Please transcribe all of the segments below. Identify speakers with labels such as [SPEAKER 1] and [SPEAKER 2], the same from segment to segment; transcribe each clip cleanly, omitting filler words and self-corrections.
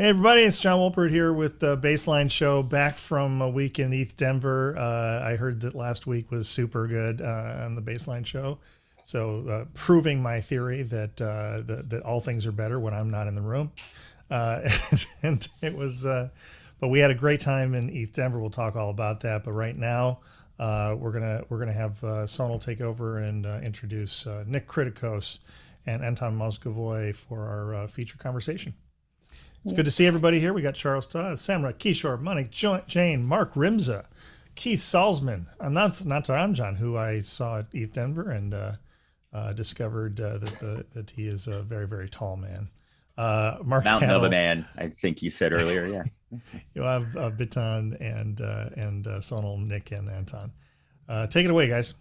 [SPEAKER 1] Hey everybody, it's John Wolpert here with the Baseline Show, back from a week in ETH Denver. I heard that last week was super good on the Baseline Show, so proving my theory that all things are better when I'm not in the room. And it was, but we had a great time in ETH Denver. We'll talk all about that. But right now, we're gonna have Sonal take over and introduce Nick Kritikos and Anton Mozgovoy for our feature conversation. It's good to see everybody here. We got Charles Todd, Samra, Kishore, Manik, Jane, Mark Rimza, Keith Salzman, Antaranjan, who I saw at ETH Denver and discovered that he is a very, very tall man. Mark
[SPEAKER 2] Mountain of a man, I think you said earlier. Yeah.
[SPEAKER 1] You have Bitan and Sonal, Nick, and Anton. Take it away, guys.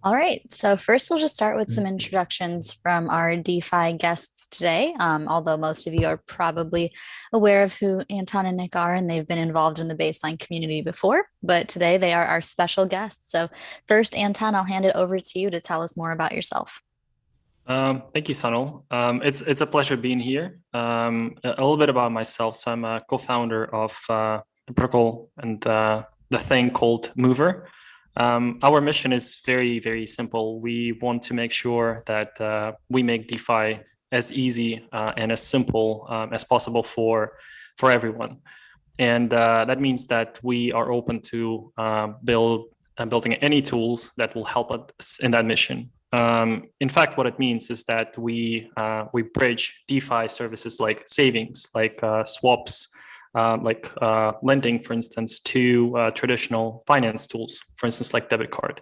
[SPEAKER 3] All right. So first, we'll just start with some introductions from our DeFi guests today. Although most of you are probably aware of who Anton and Nick are, and they've been involved in the Baseline community before, but today they are our special guests. So first, Anton, I'll hand it over to you to tell us more about yourself.
[SPEAKER 4] Thank you, Sonal. It's a pleasure being here. A little bit about myself. So I'm a co-founder of the protocol and the thing called Mover. Our mission is very, very simple. We want to make sure that we make DeFi as easy and as simple as possible for everyone. And that means that we are open to building any tools that will help us in that mission. In fact, what it means is that we bridge DeFi services like savings, like swaps, like lending, for instance, to traditional finance tools, for instance, like debit card.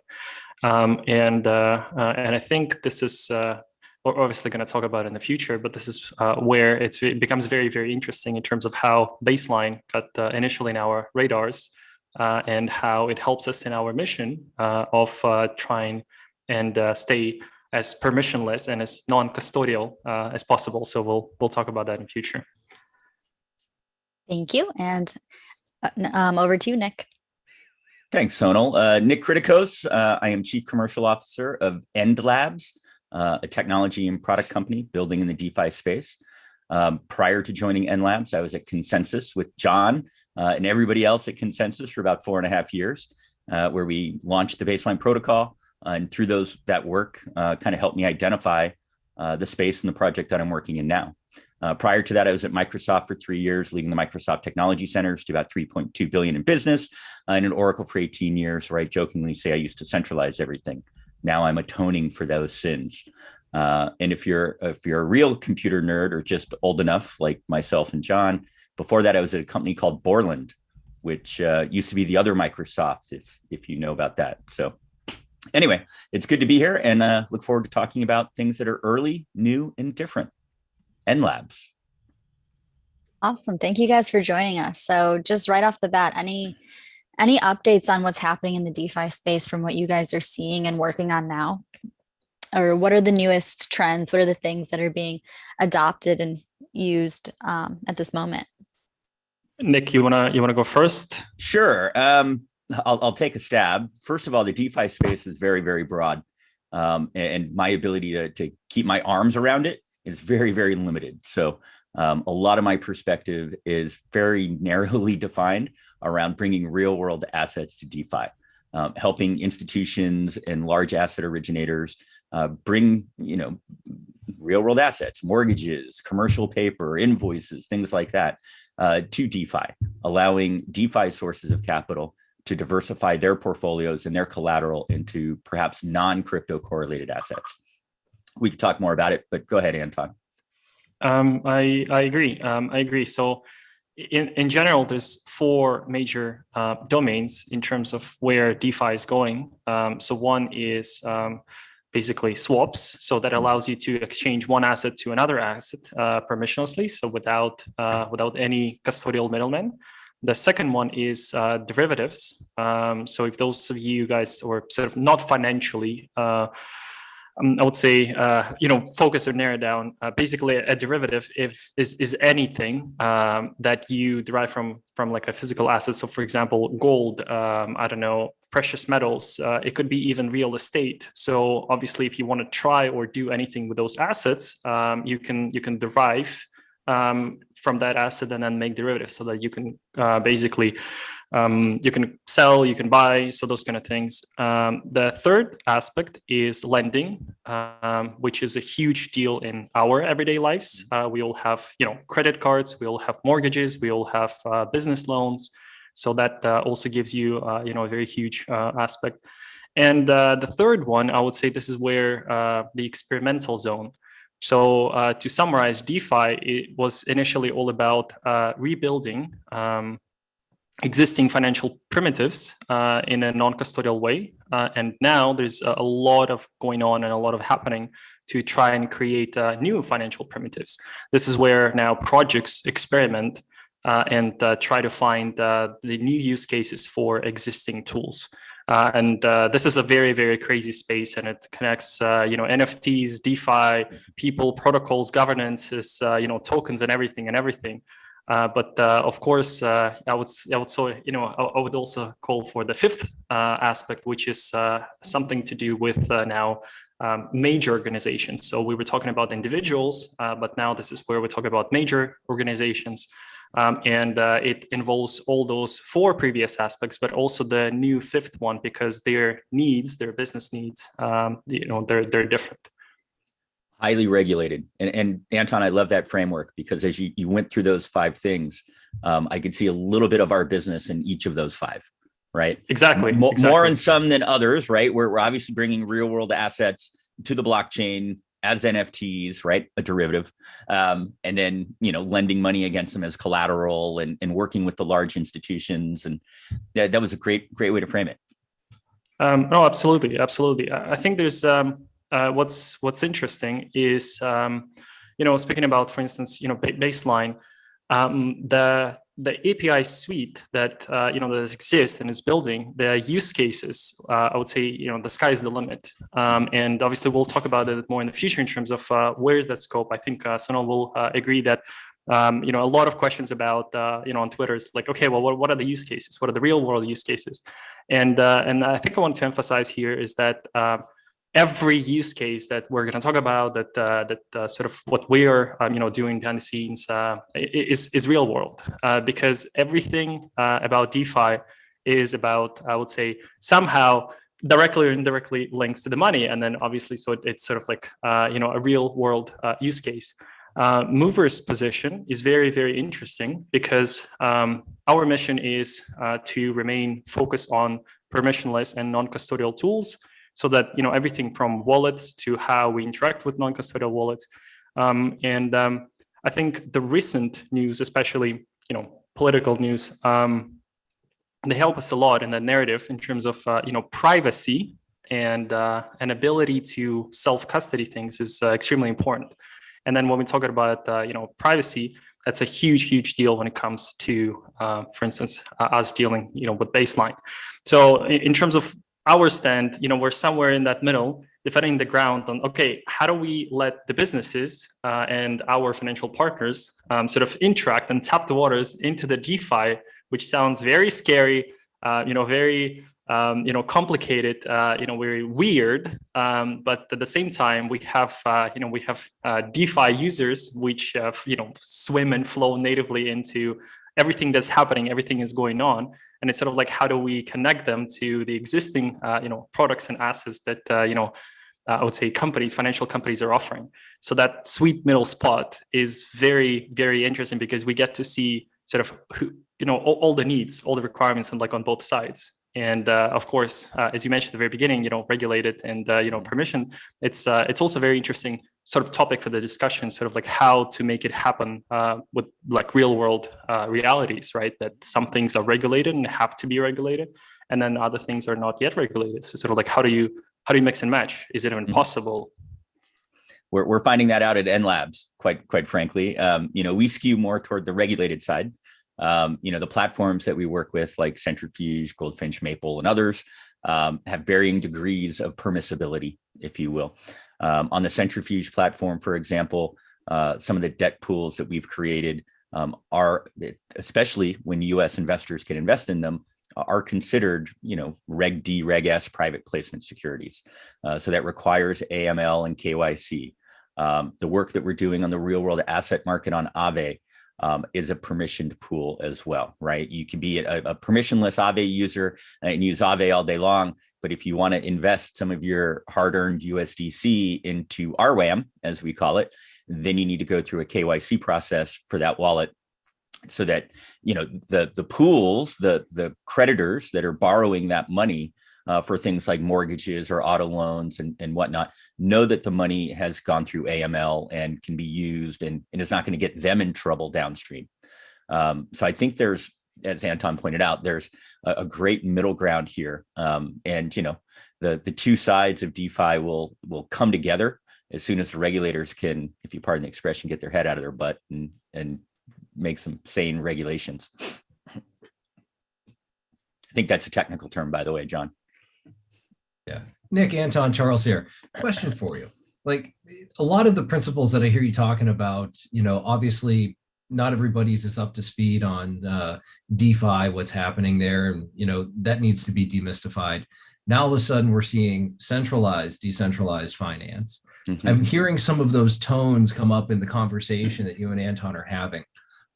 [SPEAKER 4] And I think this is, we're obviously going to talk about in the future, but this is where it becomes very, very interesting in terms of how Baseline got initially in our radars and how it helps us in our mission of trying and stay as permissionless and as non-custodial as possible. So we'll talk about that in future.
[SPEAKER 3] Thank you. And over to you, Nick.
[SPEAKER 2] Thanks, Sonal. Nick Kritikos. I am Chief Commercial Officer of End Labs, a technology and product company building in the DeFi space. Prior to joining End Labs, I was at Consensus with John and everybody else at Consensus for about 4.5 years, where we launched the Baseline protocol. And through that work, kind of helped me identify the space and the project that I'm working in now. Prior to that, I was at Microsoft for 3 years, leading the Microsoft Technology Centers to about 3.2 billion in business, and at Oracle for 18 years, where I jokingly say I used to centralize everything. Now I'm atoning for those sins. And if you're a real computer nerd or just old enough, like myself and John, before that I was at a company called Borland, which used to be the other Microsoft, if you know about that. So anyway, it's good to be here, and look forward to talking about things that are early, new, and different. End Labs.
[SPEAKER 3] Awesome. Thank you guys for joining us. So just right off the bat, any updates on what's happening in the DeFi space from what you guys are seeing and working on now? Or what are the newest trends? What are the things that are being adopted and used at this moment?
[SPEAKER 4] Nick, you wanna go first?
[SPEAKER 2] Sure. I'll take a stab. First of all, the DeFi space is very, very broad, and my ability to keep my arms around it is very, very limited. So a lot of my perspective is very narrowly defined around bringing real world assets to DeFi, helping institutions and large asset originators bring, real world assets, mortgages, commercial paper, invoices, things like that to DeFi, allowing DeFi sources of capital to diversify their portfolios and their collateral into perhaps non-crypto correlated assets. We could talk more about it, but go ahead, Anton.
[SPEAKER 4] I agree. I agree. So in general, there's 4 major domains in terms of where DeFi is going. So one is basically swaps. So that allows you to exchange one asset to another asset permissionlessly, so without any custodial middleman. The second one is derivatives. So if those of you guys are sort of not financially I would say, focus or narrow down. Basically, a derivative is anything that you derive from like a physical asset. So, for example, gold, precious metals. It could be even real estate. So, obviously, if you want to try or do anything with those assets, you can derive from that asset and then make derivatives so that you can basically you can sell, you can buy, so those kind of things. The third aspect is lending, which is a huge deal in our everyday lives. We all have, credit cards, we all have mortgages, we all have business loans. So that also gives you, a very huge aspect. And the third one, I would say this is where the experimental zone. So to summarize, DeFi, it was initially all about rebuilding existing financial primitives in a non-custodial way. And now there's a lot of going on and a lot of happening to try and create new financial primitives. This is where now projects experiment and try to find the new use cases for existing tools. And this is a very, very crazy space, and it connects, NFTs, DeFi, people, protocols, governances, tokens, and everything. But of course, I would also call for the fifth aspect, which is something to do with now major organizations. So we were talking about individuals, but now this is where we talk about major organizations. And it involves all those four previous aspects, but also the new fifth one, because their needs, their business needs, they're different.
[SPEAKER 2] Highly regulated. And Anton, I love that framework, because as you went through those five things, I could see a little bit of our business in each of those five, right?
[SPEAKER 4] Exactly.
[SPEAKER 2] More in some than others, right? We're obviously bringing real world assets to the blockchain as NFTs, right? A derivative. And then, lending money against them as collateral and working with the large institutions. And that was a great way to frame it.
[SPEAKER 4] No, absolutely. I think there's what's interesting is, speaking about, for instance, baseline, the API suite that that exists and is building the use cases. I would say the sky is the limit, and obviously we'll talk about it more in the future in terms of where is that scope. I think Sonal will agree that a lot of questions about on Twitter is like, okay, well, what are the use cases? What are the real world use cases? And I think I want to emphasize here is that every use case that we're going to talk about, that sort of what we are doing behind the scenes is real world, because everything about DeFi is about, I would say, somehow directly or indirectly links to the money, and then obviously, so it's sort of like a real world use case. Mover's position is very, very interesting, because our mission is to remain focused on permissionless and non-custodial tools, so that everything from wallets to how we interact with non-custodial wallets. And I think the recent news, especially political news, they help us a lot in the narrative in terms of privacy and an ability to self-custody things is extremely important. And then when we talk about privacy, that's a huge deal when it comes to, for instance, us dealing with baseline. So in terms of our stand, we're somewhere in that middle, defending the ground on, okay, how do we let the businesses and our financial partners sort of interact and tap the waters into the DeFi, which sounds very scary, very complicated, very weird. But at the same time, we have DeFi users which swim and flow natively into everything that's happening, everything is going on. And it's sort of like, how do we connect them to the existing, products and assets that, I would say financial companies are offering. So that sweet middle spot is very, very interesting, because we get to see sort of all the needs, all the requirements, and like on both sides. And of course, as you mentioned at the very beginning, regulated and permission. It's also very interesting sort of topic for the discussion, sort of like how to make it happen with like real world realities, right? That some things are regulated and have to be regulated, and then other things are not yet regulated. So sort of like how do you mix and match? Is it even possible?
[SPEAKER 2] We're finding that out at NLabs, quite frankly. We skew more toward the regulated side. The platforms that we work with, like Centrifuge, Goldfinch, Maple, and others, have varying degrees of permissibility, if you will. On the Centrifuge platform, for example, some of the debt pools that we've created are, especially when U.S. investors can invest in them, are considered, Reg D, Reg S private placement securities. So that requires AML and KYC. The work that we're doing on the real world asset market on Aave is a permissioned pool as well, right? You can be a permissionless Aave user and use Aave all day long. But if you want to invest some of your hard-earned USDC into RWAM, as we call it, then you need to go through a KYC process for that wallet, so that the pools, the creditors that are borrowing that money for things like mortgages or auto loans and whatnot, know that the money has gone through AML and can be used and is not going to get them in trouble downstream. So I think there's, as Anton pointed out, there's a great middle ground here. And the two sides of DeFi will come together as soon as the regulators can, if you pardon the expression, get their head out of their butt and make some sane regulations. I think that's a technical term, by the way, John.
[SPEAKER 5] Yeah. Nick, Anton, Charles here. Question for you. Like, a lot of the principles that I hear you talking about, obviously not everybody's as up to speed on DeFi, what's happening there, and that needs to be demystified. Now all of a sudden we're seeing centralized, decentralized finance. Mm-hmm. I'm hearing some of those tones come up in the conversation that you and Anton are having.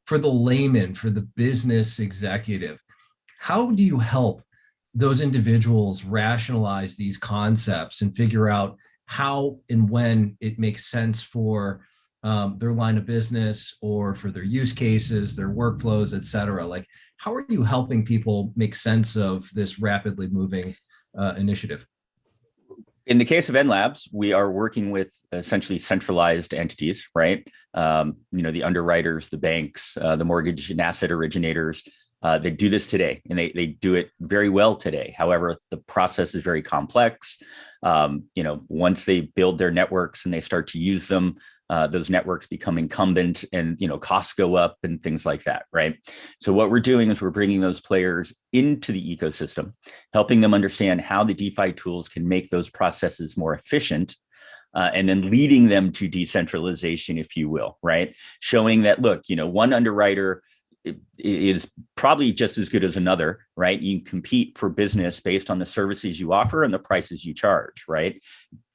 [SPEAKER 5] For the layman, for the business executive, how do you help those individuals rationalize these concepts and figure out how and when it makes sense for their line of business or for their use cases, their workflows, et cetera? Like, how are you helping people make sense of this rapidly moving initiative?
[SPEAKER 2] In the case of NLabs, we are working with essentially centralized entities, right? The underwriters, the banks, the mortgage and asset originators, they do this today, and they do it very well today. However, the process is very complex. Once they build their networks and they start to use them, those networks become incumbent, and costs go up and things like that, right? So what we're doing is we're bringing those players into the ecosystem, helping them understand how the DeFi tools can make those processes more efficient, and then leading them to decentralization, if you will, right? Showing that, look, one underwriter is probably just as good as another, right? You can compete for business based on the services you offer and the prices you charge, right?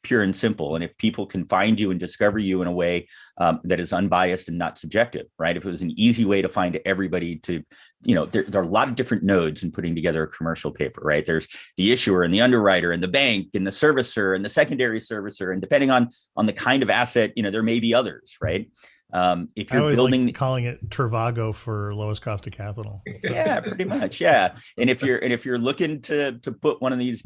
[SPEAKER 2] Pure and simple. And if people can find you and discover you in a way that is unbiased and not subjective, right? If it was an easy way to find everybody to, there are a lot of different nodes in putting together a commercial paper, right? There's the issuer and the underwriter and the bank and the servicer and the secondary servicer. And depending on the kind of asset, there may be others, right? If you're building,
[SPEAKER 1] calling it Trivago for lowest cost of capital.
[SPEAKER 2] Yeah, pretty much. Yeah. And if you're looking to put one of these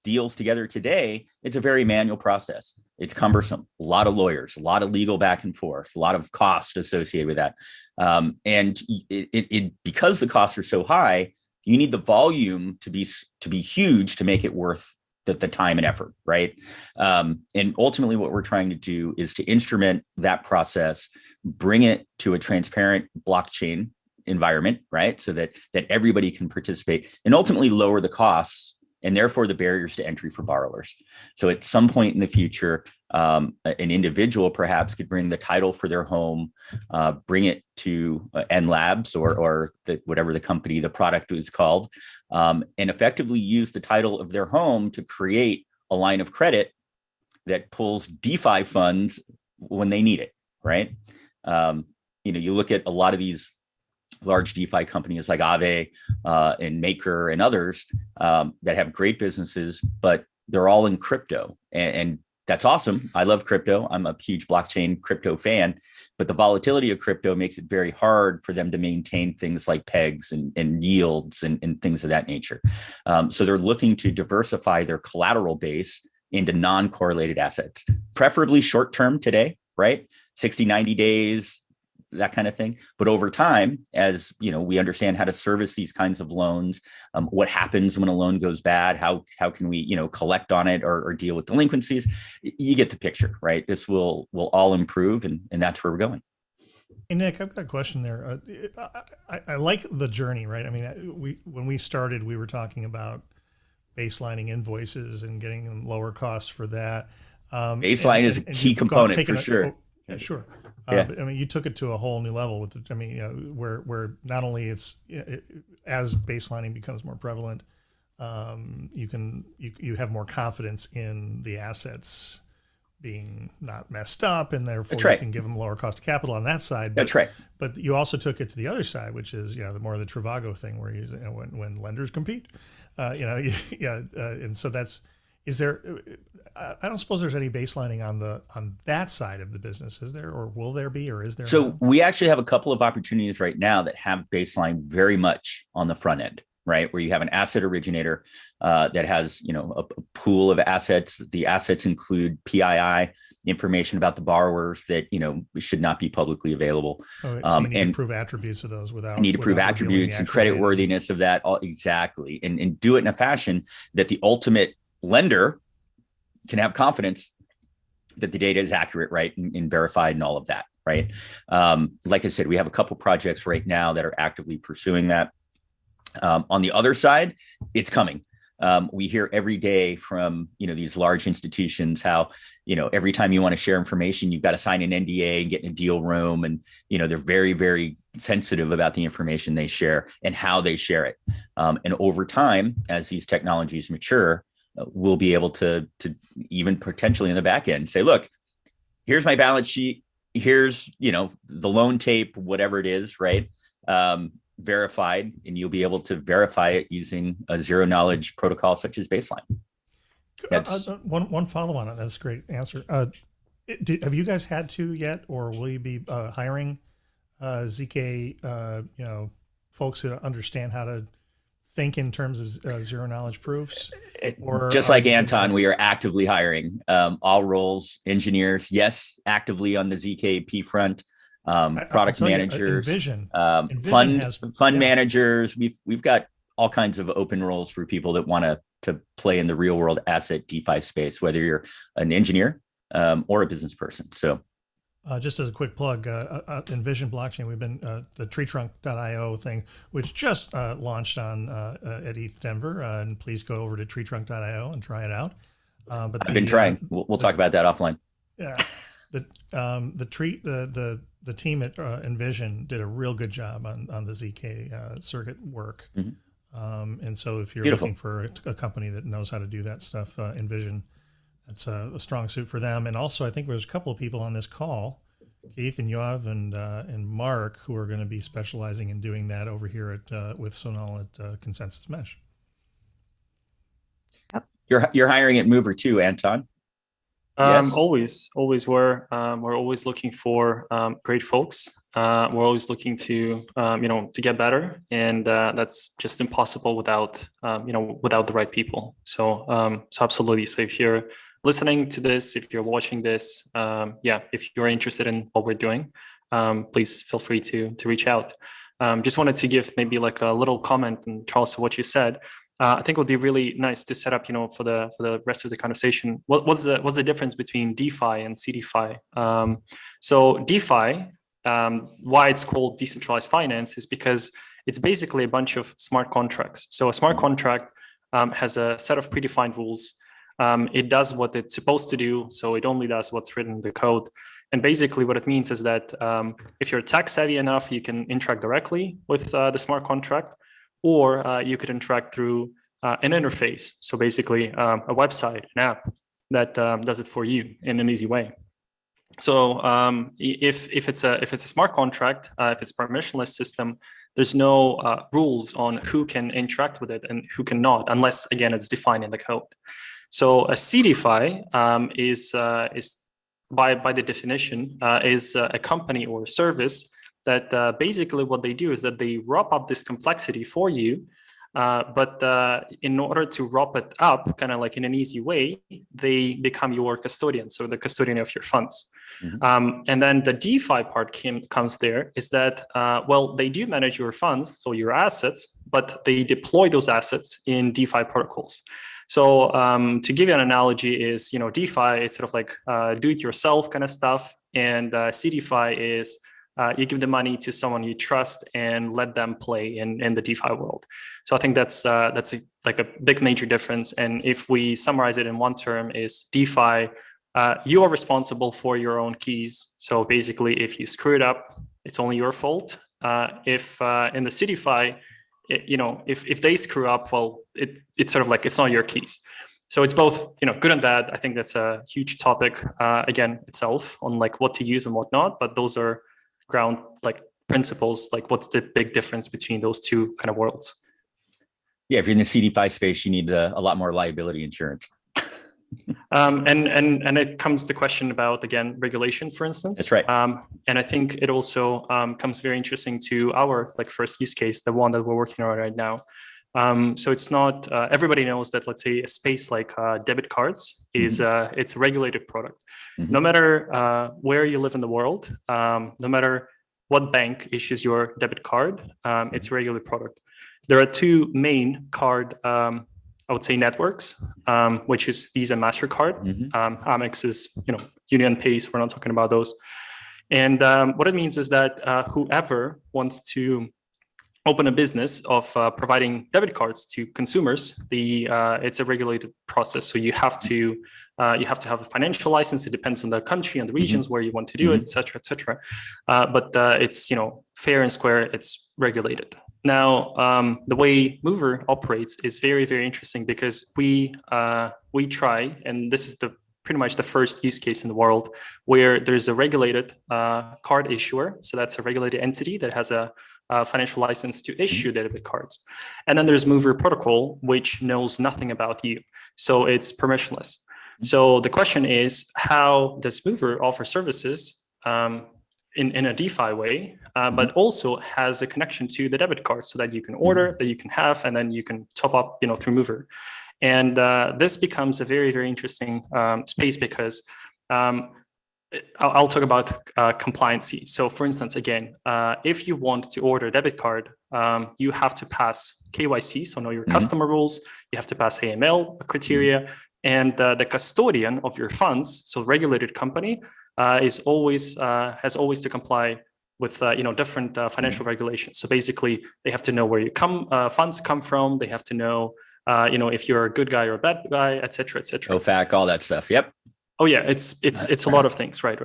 [SPEAKER 2] deals together today, it's a very manual process. It's cumbersome, a lot of lawyers, a lot of legal back and forth, a lot of cost associated with that. And because the costs are so high, you need the volume to be huge to make it worth the time and effort, right? And ultimately what we're trying to do is to instrument that process, bring it to a transparent blockchain environment, right? So that everybody can participate, and ultimately lower the costs and therefore the barriers to entry for borrowers. So at some point in the future, an individual perhaps could bring the title for their home, bring it to NLabs or whatever the company, the product is called, and effectively use the title of their home to create a line of credit that pulls DeFi funds when they need it, right? You look at a lot of these large DeFi companies like Aave and Maker and others that have great businesses, but they're all in crypto. And that's awesome. I love crypto. I'm a huge blockchain crypto fan, but the volatility of crypto makes it very hard for them to maintain things like pegs and yields and things of that nature. So they're looking to diversify their collateral base into non-correlated assets, preferably short-term today, right? 60, 90 days, that kind of thing. But over time, as we understand how to service these kinds of loans, what happens when a loan goes bad, how can we collect on it or deal with delinquencies, you get the picture, right? This will all improve, and that's where we're going.
[SPEAKER 1] Hey Nick, I've got a question there. I like the journey, right? I mean, when we started, we were talking about baselining invoices and getting them lower costs for that.
[SPEAKER 2] Baseline is a key component for sure.
[SPEAKER 1] Yeah, sure.
[SPEAKER 2] Yeah.
[SPEAKER 1] But, I mean, you took it to a whole new level with where not only as baselining becomes more prevalent, you have more confidence in the assets being not messed up, and therefore
[SPEAKER 2] That's right.
[SPEAKER 1] you can give them lower cost of capital on that side.
[SPEAKER 2] That's right.
[SPEAKER 1] But you also took it to the other side, which is the more the Trivago thing, where when lenders compete, and so is there? I don't suppose there's any baselining on that side of the business, is there, or will there be, or is there?
[SPEAKER 2] So we actually have a couple of opportunities right now that have baseline very much on the front end, right? Where you have an asset originator that has, a pool of assets. The assets include PII information about the borrowers that, should not be publicly available.
[SPEAKER 1] So you need to prove attributes of those without.
[SPEAKER 2] You need to prove attributes and credit
[SPEAKER 1] data.
[SPEAKER 2] worthiness of that. Exactly. And do it in a fashion that the ultimate lender can have confidence that the data is accurate, right, and verified and all of that, right? Like I said, we have a couple projects right now that are actively pursuing that. On the other side, it's coming. We hear every day from these large institutions how every time you want to share information, you've got to sign an NDA and get in a deal room, and they're very, very sensitive about the information they share and how they share it. And over time, as these technologies mature, we'll be able to even potentially in the back end say, look, here's my balance sheet, here's the loan tape, whatever it is, right? Verified, and you'll be able to verify it using a zero knowledge protocol such as Baseline. That's
[SPEAKER 1] one follow on it. That's a great answer. Have you guys had to yet, or will you be hiring ZK folks who understand how to think in terms of zero knowledge proofs? Or
[SPEAKER 2] just like Anton, we are actively hiring all roles, engineers, yes, actively on the ZKP front. Product managers, fund managers. We've got all kinds of open roles for people that want to play in the real world asset DeFi space, whether you're an engineer or a business person. So
[SPEAKER 1] just as a quick plug, Envision Blockchain, we've been the treetrunk.io thing, which just launched on at ETH Denver, and please go over to treetrunk.io and try it out. But
[SPEAKER 2] I've been trying. We'll talk about that offline.
[SPEAKER 1] Yeah, the team at Envision did a real good job on the ZK circuit work. Mm-hmm. And so if you're looking for a company that knows how to do that stuff, Envision, that's a strong suit for them. And also, I think there's a couple of people on this call, Keith and Yoav and Mark, who are going to be specializing in doing that over here with Sonal at Consensus Mesh.
[SPEAKER 2] Yep. You're hiring at Mover too, Anton. Yes.
[SPEAKER 4] Always we're always looking for great folks. We're always looking to to get better, and that's just impossible without the right people. So absolutely. So if you're listening to this, if you're watching this, if you're interested in what we're doing, please feel free to reach out. Just wanted to give maybe like a little comment, and Charles, to what you said. I think it would be really nice to set up, for the rest of the conversation. What's the difference between DeFi and CeDeFi? So DeFi, why it's called decentralized finance, is because it's basically a bunch of smart contracts. So a smart contract has a set of predefined rules. It does what it's supposed to do, so it only does what's written in the code. And basically what it means is that if you're tech savvy enough, you can interact directly with the smart contract, or you could interact through an interface. So basically a website, an app that does it for you in an easy way. So if it's a smart contract, if it's a permissionless system, there's no rules on who can interact with it and who cannot, unless again it's defined in the code. So a CeDeFi is by the definition is a company or a service that basically what they do is that they wrap up this complexity for you, but in order to wrap it up kind of like in an easy way, they become your custodian, so the custodian of your funds. Mm-hmm. And then the DeFi part comes there is that, they do manage your funds, so your assets, but they deploy those assets in DeFi protocols. So to give you an analogy is, DeFi is sort of like do-it-yourself kind of stuff, and CeDeFi is you give the money to someone you trust and let them play in the DeFi world. So I think that's a big major difference. And if we summarize it in one term, is DeFi, you are responsible for your own keys. So basically, if you screw it up, it's only your fault. If in the CeDeFi, if they screw up, well, it's sort of like it's not your keys. So it's both, good and bad. I think that's a huge topic again itself on like what to use and what not. But those are ground like principles. Like what's the big difference between those two kind of worlds?
[SPEAKER 2] Yeah, if you're in the CeDeFi space, you need a lot more liability insurance.
[SPEAKER 4] And it comes the question about, again, regulation, for instance.
[SPEAKER 2] That's right.
[SPEAKER 4] And I think it also comes very interesting to our like first use case, the one that we're working on right now. So it's not everybody knows that, let's say, a space like debit cards is it's a regulated product. No matter where you live in the world, no matter what bank issues your debit card, it's a regulated product. There are two main card I would say networks, which is Visa, MasterCard. Amex is, Union Pay. We're not talking about those. And what it means is that whoever wants to open a business of providing debit cards to consumers, it's a regulated process. So you have to have a financial license. It depends on the country and the regions where you want to do it, et cetera, et cetera. But it's fair and square. It's regulated. Now, the way Mover operates is very, very interesting because we try, and this is pretty much the first use case in the world where there's a regulated card issuer. So that's a regulated entity that has a financial license to issue debit cards. And then there's Mover protocol, which knows nothing about you. So it's permissionless. So the question is, how does Mover offer services in a DeFi way, but also has a connection to the debit card so that you can order, that you can have, and then you can top up, through Mover. And this becomes a very, very interesting space because I'll talk about compliancy. So for instance, again, if you want to order a debit card, you have to pass KYC, so know your customer rules. You have to pass AML criteria, and the custodian of your funds, so regulated company, has always to comply with different financial regulations. So basically, they have to know where your funds come from. They have to know if you're a good guy or a bad guy, et cetera, et cetera.
[SPEAKER 2] OFAC, all that stuff. Yep.
[SPEAKER 4] Oh yeah, it's a lot of things. Right.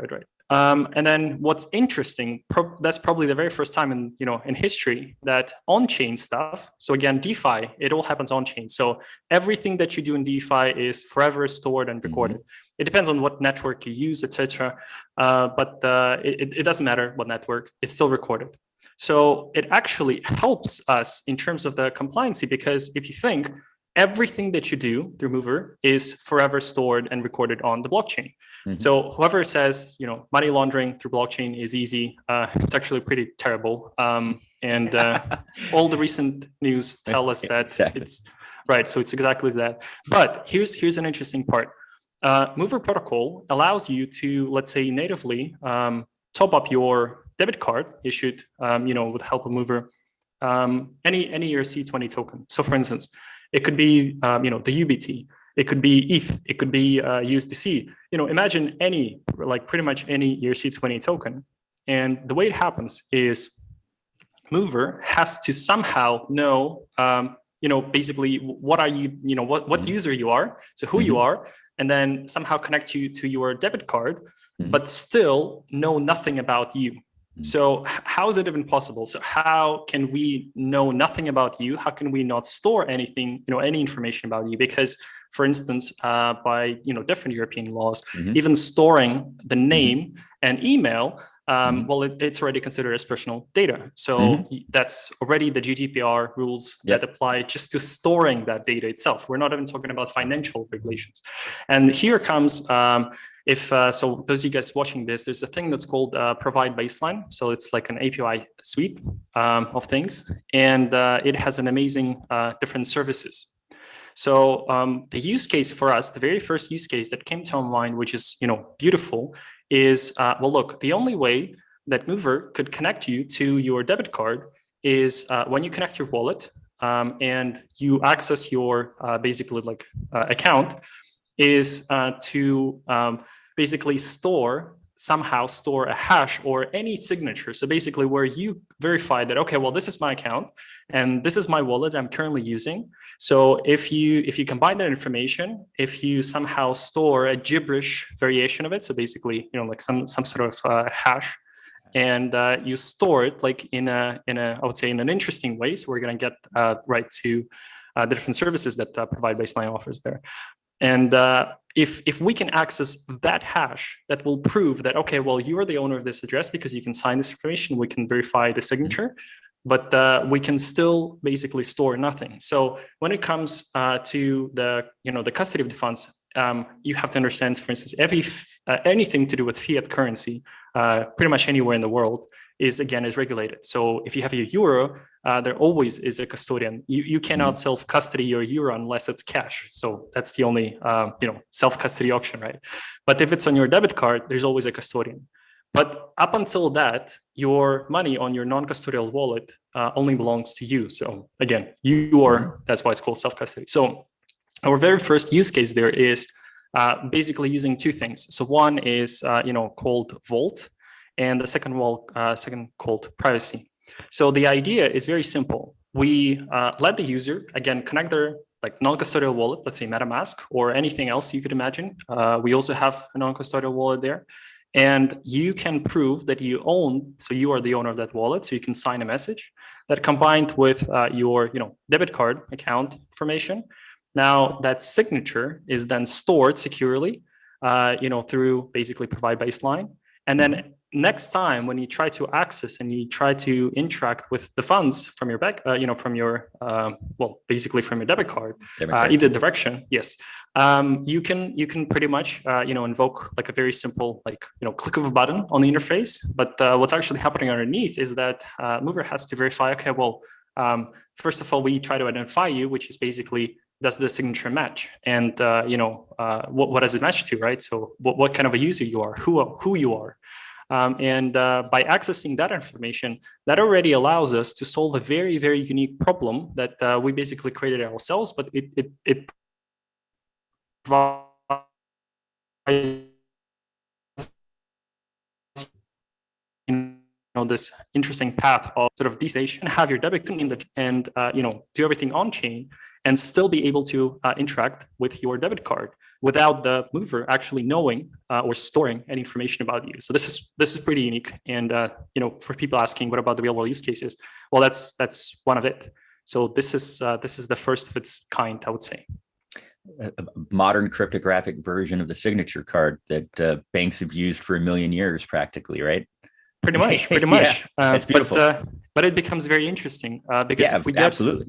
[SPEAKER 4] And then what's interesting, that's probably the very first time in history that on-chain stuff. So again, DeFi, it all happens on-chain. So everything that you do in DeFi is forever stored and recorded. It depends on what network you use, etc. But it doesn't matter what network; it's still recorded. So it actually helps us in terms of the compliancy because if you think, everything that you do through Mover is forever stored and recorded on the blockchain. So whoever says, money laundering through blockchain is easy, it's actually pretty terrible. And all the recent news tell us that it's right. So it's exactly that. But here's an interesting part. Mover protocol allows you to, let's say, natively top up your debit card issued, with the help of Mover, any ERC20 token. So for instance, it could be, the UBT. It could be ETH. It could be USDC. Imagine pretty much any ERC20 token. And the way it happens is Mover has to somehow know, basically what are you, what user you are, so who you are, and then somehow connect you to your debit card, but still know nothing about you. So how is it even possible? So how can we know nothing about you? How can we not store anything, any information about you? Because, for instance, by different European laws, even storing the name and email, it's already considered as personal data. So that's already the GDPR rules that apply just to storing that data itself. We're not even talking about financial regulations. And here comes. So those of you guys watching this, there's a thing that's called Provide Baseline. So it's like an API suite of things, and it has an amazing different services. So the use case for us, the very first use case that came to our mind, which is beautiful, is look, the only way that Mover could connect you to your debit card is when you connect your wallet and you access your basically account, is to basically somehow store a hash or any signature. So basically where you verify that, okay, well, this is my account and this is my wallet I'm currently using. So if you combine that information, if you somehow store a gibberish variation of it, so basically, some sort of hash, and you store it I would say in an interesting way. So we're going to get right to the different services that Provide Baseline offers there. And if we can access that hash, that will prove that, okay, well, you are the owner of this address because you can sign this information, we can verify the signature, but we can still basically store nothing. So when it comes to the custody of the funds, you have to understand, for instance, anything to do with fiat currency, pretty much anywhere in the world is regulated. So if you have your euro, there always is a custodian. You cannot self-custody your euro unless it's cash. So that's the only self-custody option, right? But if it's on your debit card, there's always a custodian. But up until that, your money on your non-custodial wallet only belongs to you. So again, that's why it's called self-custody. So our very first use case there is basically using two things. So one is called Vault, and the second called privacy. So the idea is very simple. We let the user, again, connect their non-custodial wallet, let's say MetaMask or anything else you could imagine. We also have a non-custodial wallet there. And you can prove that you are the owner of that wallet. So you can sign a message that combined with your debit card account information. Now that signature is then stored securely, through basically provide baseline. And then next time when you try to access and you try to interact with the funds from your basically from your debit card, either direction, yes, you can pretty much invoke a very simple click of a button on the interface. But what's actually happening underneath is that mover has to verify. Okay, well, first of all, we try to identify you, which is basically, does the signature match? And what does it match to, right? So what kind of a user you are, who you are. And by accessing that information, that already allows us to solve a very, very unique problem that we basically created ourselves, but it provides this interesting path of sort of destation, have your debit and do everything on chain and still be able to interact with your debit card without the mover actually knowing or storing any information about you. So this is pretty unique. And for people asking, what about the real world use cases? Well, that's one of it. So this is the first of its kind, I would say.
[SPEAKER 2] A modern cryptographic version of the signature card that banks have used for 1 million years, practically, right?
[SPEAKER 4] Pretty much.
[SPEAKER 2] That's beautiful.
[SPEAKER 4] But it becomes very interesting because if we get
[SPEAKER 2] absolutely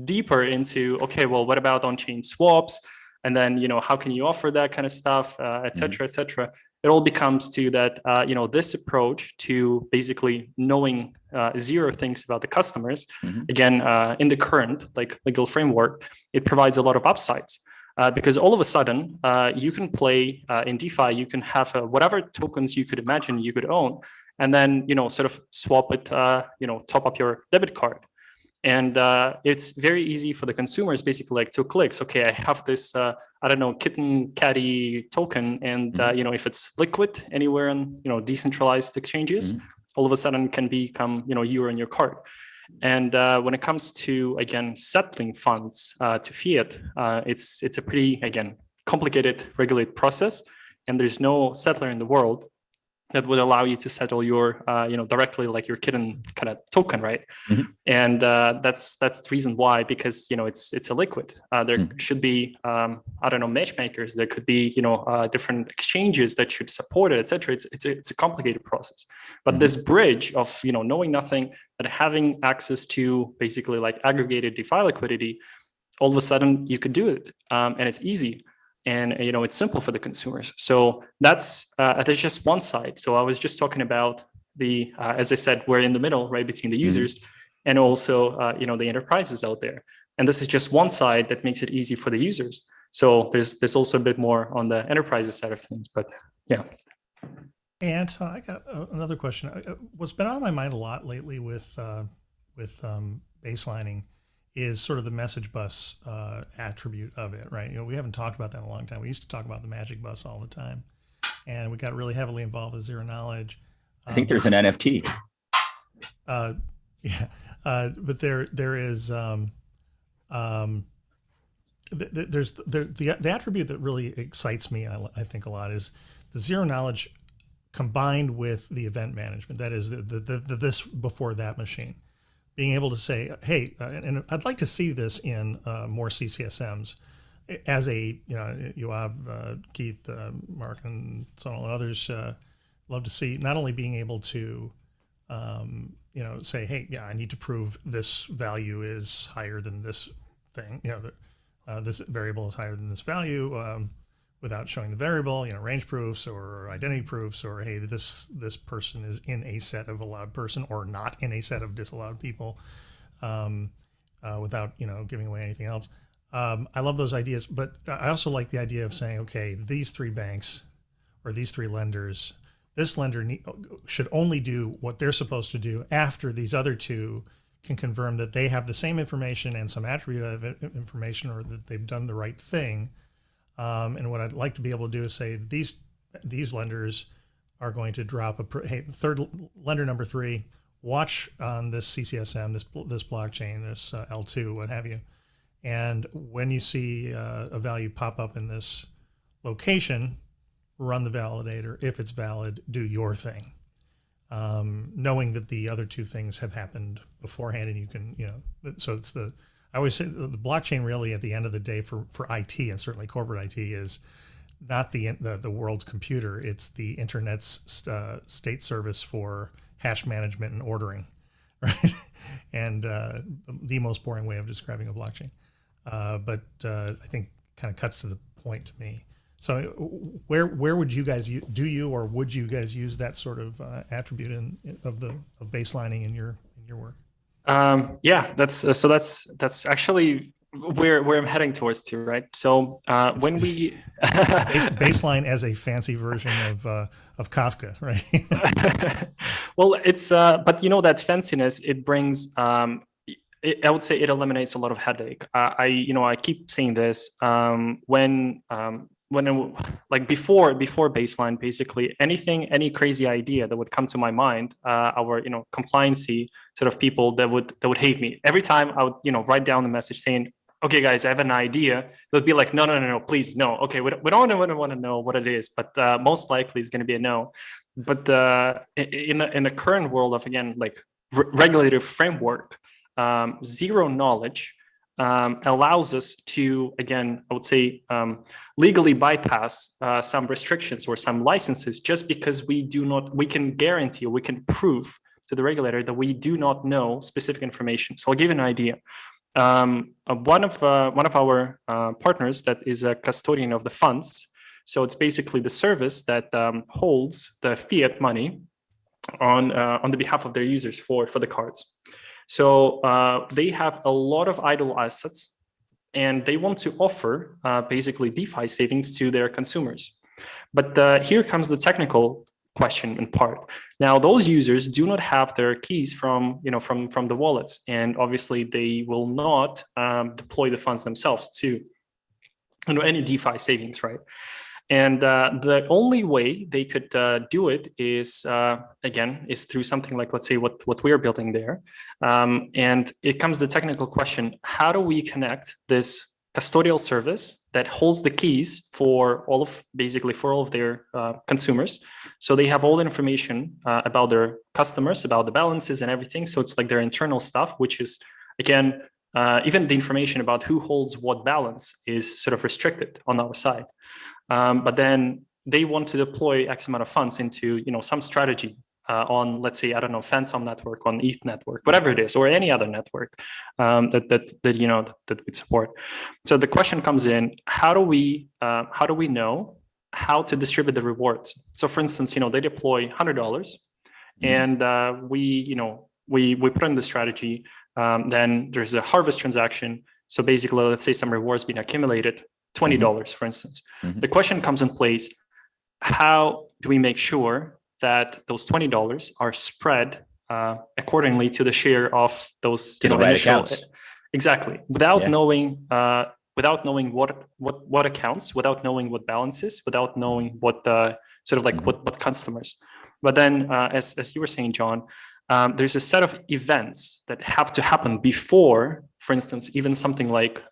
[SPEAKER 4] deeper into, okay, well, what about on-chain swaps? And then, how can you offer that kind of stuff, et cetera, et cetera. It all becomes to that, this approach to basically knowing zero things about the customers, again, in the current legal framework, it provides a lot of upsides. Because all of a sudden, you can play in DeFi, you can have whatever tokens you could imagine you could own, and then, sort of swap it, top up your debit card. And it's very easy for the consumers, basically 2 clicks. Okay, I have this, kitten caddy token. And, if it's liquid anywhere in, decentralized exchanges, all of a sudden can become, euro in your card. And when it comes to, again, settling funds to fiat, it's a pretty, again, complicated regulated process. And there's no settler in the world that would allow you to settle your, directly your kitten kind of token, right? And that's the reason why, because it's a liquid. There should be matchmakers. There could be different exchanges that should support it, etc. It's a complicated process. But this bridge of knowing nothing but having access to basically aggregated DeFi liquidity, all of a sudden you could do it, and it's easy. And it's simple for the consumers. So that's just one side. So I was just talking about the, as I said, we're in the middle, right, between the users and also the enterprises out there. And this is just one side that makes it easy for the users. So there's also a bit more on the enterprises side of things. But yeah.
[SPEAKER 1] And I got another question. What's been on my mind a lot lately with baselining is sort of the message bus attribute of it, right? We haven't talked about that in a long time. We used to talk about the magic bus all the time, and we got really heavily involved with zero knowledge.
[SPEAKER 2] I think there's an NFT.
[SPEAKER 1] But there is there's the attribute that really excites me, I think, a lot is the zero knowledge combined with the event management. That is the this before that machine. Being able to say, hey, and I'd like to see this in more CCSMs, as a, you have Keith, Mark, and some others love to see not only being able to, say, hey, yeah, I need to prove this value is higher than this thing, this variable is higher than this value, without showing the variable, range proofs or identity proofs, or hey, this person is in a set of allowed person or not in a set of disallowed people, without giving away anything else. I love those ideas, but I also like the idea of saying, okay, these three banks or these three lenders, this lender should only do what they're supposed to do after these other two can confirm that they have the same information and some attribute of information, or that they've done the right thing. And what I'd like to be able to do is say these lenders are going to drop hey, third lender number 3, watch on this CCSM, this blockchain, this L2, what have you. And when you see a value pop up in this location, run the validator. If it's valid, do your thing. Knowing that the other two things have happened beforehand, and you can, so it's I always say the blockchain really at the end of the day for IT, and certainly corporate IT, is not the world's computer. It's the internet's state service for hash management and ordering, right? And the most boring way of describing a blockchain. But I think kind of cuts to the point to me. So where would you guys would you guys use that sort of attribute of baselining in your work?
[SPEAKER 4] Yeah, that's actually where I'm heading towards too, right? So when we
[SPEAKER 1] baseline as a fancy version of Kafka, right?
[SPEAKER 4] Well, it's but that fanciness, it brings I would say it eliminates a lot of headache. I keep saying this when before baseline, basically any crazy idea that would come to my mind, our compliancy sort of people that would hate me every time I would write down the message saying, okay guys, I have an idea. They'd be like, no, please, no. Okay, we don't want to know what it is, but most likely it's going to be a no. But in the current world of, again, like regulative framework, zero knowledge allows us to, again, I would say, legally bypass some restrictions or some licenses, just because we can guarantee, or we can prove to the regulator that we do not know specific information. So I'll give you an idea. One of our partners that is a custodian of the funds. So it's basically the service that holds the fiat money on the behalf of their users for the cards. So they have a lot of idle assets, and they want to offer basically DeFi savings to their consumers. But here comes the technical question in part. Now, those users do not have their keys from the wallets, and obviously they will not deploy the funds themselves to any DeFi savings, right? And the only way they could do it is, again, is through something like, let's say, what we're building there. And it comes to the technical question: how do we connect this custodial service that holds the keys for all of their consumers? So they have all the information about their customers, about the balances and everything. So it's like their internal stuff, which is, again, even the information about who holds what balance is sort of restricted on our side. But then they want to deploy X amount of funds into, some strategy on, let's say, I don't know, Phantom network, on ETH network, whatever it is, or any other network that we support. So the question comes in: how do we know how to distribute the rewards? So, for instance, they deploy $100, and we put in the strategy. Then there's a harvest transaction. So basically, let's say some rewards being accumulated. $20, for instance. The question comes in place: how do we make sure that those $20 are spread accordingly to the share of those
[SPEAKER 2] to the right accounts?
[SPEAKER 4] Exactly, without knowing what accounts, without knowing what balances, without knowing what what customers. But then, as you were saying, John, there's a set of events that have to happen before, for instance, even something like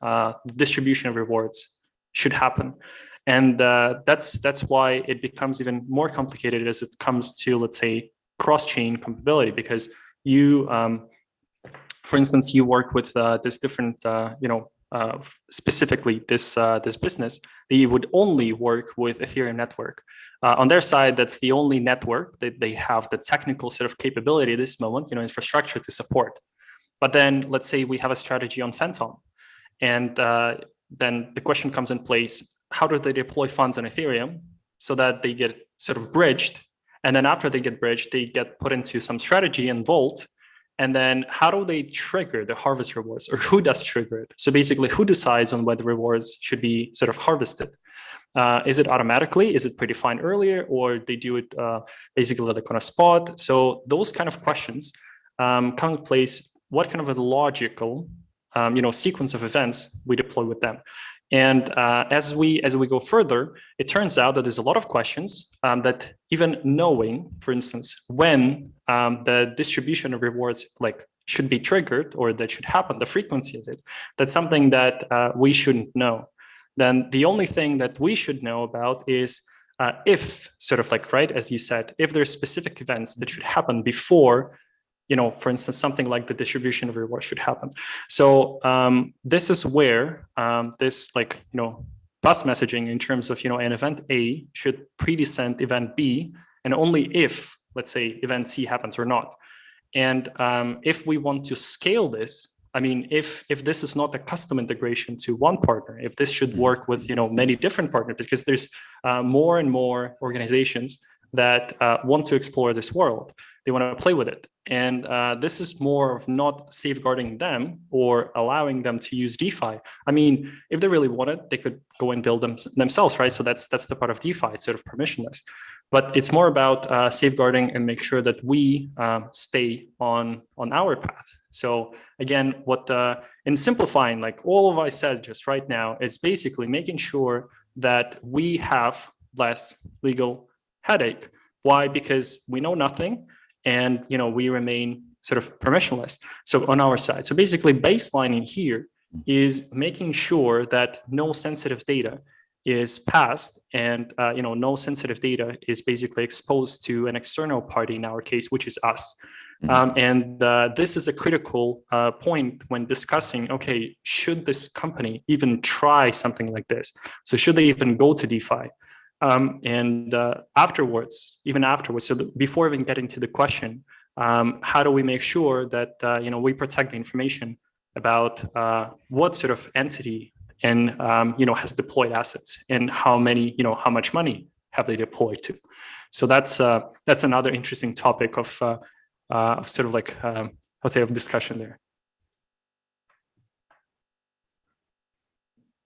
[SPEAKER 4] distribution of rewards should happen. And that's why it becomes even more complicated as it comes to, let's say, cross-chain compatibility, because you, for instance, you work with this different, specifically this business, they would only work with Ethereum network. On their side, that's the only network that they have the technical sort of capability at this moment, infrastructure to support. But then let's say we have a strategy on Phantom, and then the question comes in place: how do they deploy funds on Ethereum so that they get sort of bridged? And then after they get bridged, they get put into some strategy in Vault. And then how do they trigger the harvest rewards, or who does trigger it? So basically, who decides on whether rewards should be sort of harvested? Is it automatically? Is it predefined earlier, or they do it basically like on a spot? So those kind of questions come in place. What kind of a logical, sequence of events we deploy with them? And as we go further, it turns out that there's a lot of questions that even knowing, for instance, when the distribution of rewards should be triggered or that should happen, the frequency of it, that's something that we shouldn't know. Then the only thing that we should know about is if right, as you said, if there's specific events that should happen before, for instance, something like the distribution of rewards should happen. So this is where this bus messaging in terms of, an event A should predecessent event B, and only if, let's say, event C happens or not. And if we want to scale this, I mean, if this is not a custom integration to one partner, if this should work with, many different partners, because there's more and more organizations that want to explore this world. They want to play with it. And this is more of not safeguarding them or allowing them to use DeFi. I mean, if they really want it, they could go and build them themselves, right? So that's the part of DeFi. It's sort of permissionless. But it's more about safeguarding and make sure that we stay on our path. So again, in simplifying, like all of I said just right now, is basically making sure that we have less legal headache. Why? Because we know nothing, and we remain sort of permissionless. So on our side, so basically baselining here is making sure that no sensitive data is passed, and no sensitive data is basically exposed to an external party, in our case, which is us. And this is a critical point when discussing, okay, should this company even try something like this? So should they even go to DeFi? And afterwards, so before even getting to the question, how do we make sure that we protect the information about what sort of entity and has deployed assets, and how much money have they deployed to? So that's another interesting topic of sort of like I'll say of discussion there.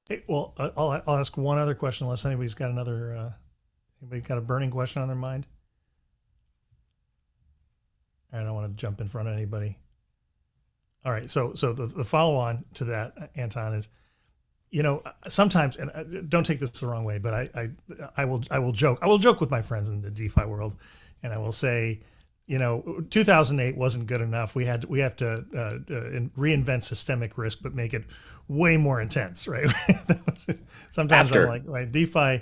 [SPEAKER 1] Hey, well, I'll ask one other question, unless anybody's got anybody got a burning question on their mind. I don't want to jump in front of anybody. All right, so the follow on to that, Anton, is, sometimes, and don't take this the wrong way, but I will joke with my friends in the DeFi world, and I will say, 2008 wasn't good enough. We have to reinvent systemic risk, but make it way more intense, right? Sometimes I'm like DeFi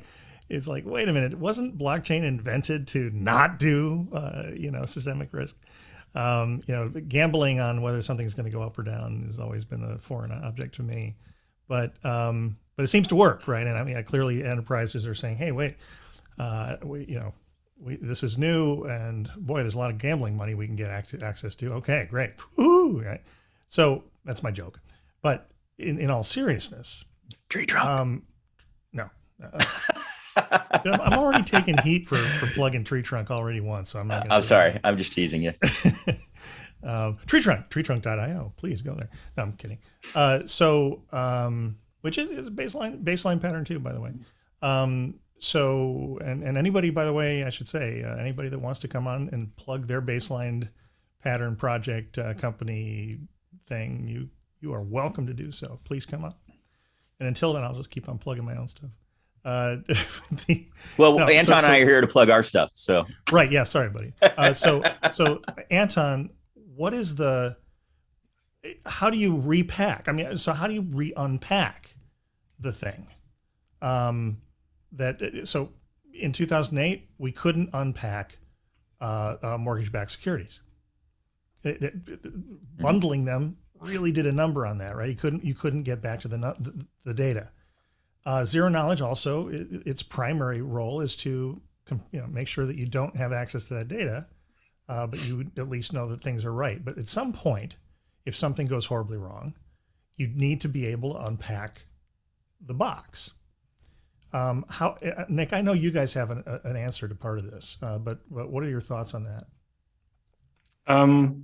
[SPEAKER 1] is like, wait a minute, wasn't blockchain invented to not do, systemic risk? Gambling on whether something's going to go up or down has always been a foreign object to me, but it seems to work, right? And I mean, clearly enterprises are saying, hey, wait, this is new, and boy, there's a lot of gambling money we can get access to. Okay, great. Woo, right? So that's my joke. But in all seriousness,
[SPEAKER 2] Tree Trunk.
[SPEAKER 1] No. I'm already taking heat for plugging Tree Trunk already once, so I'm not.
[SPEAKER 2] I'm sorry. I'm just teasing you.
[SPEAKER 1] Tree Trunk, treetrunk.io. Please go there. No, I'm kidding. Which is a baseline pattern too, by the way. So, and anybody, by the way, I should say, anybody that wants to come on and plug their baseline pattern project company thing, you are welcome to do so. Please come on. And until then, I'll just keep on plugging my own stuff.
[SPEAKER 2] Anton and I are here to plug our stuff. So
[SPEAKER 1] right, yeah, sorry, buddy. So Anton, what is how do you repack? I mean, so how do you unpack the thing? So in 2008, we couldn't unpack mortgage-backed securities. Bundling them really did a number on that, right? You couldn't get back to the data. Zero knowledge also, its primary role is to make sure that you don't have access to that data, but you at least know that things are right. But at some point, if something goes horribly wrong, you need to be able to unpack the box. Nick, I know you guys have an answer to part of this, but what are your thoughts on that?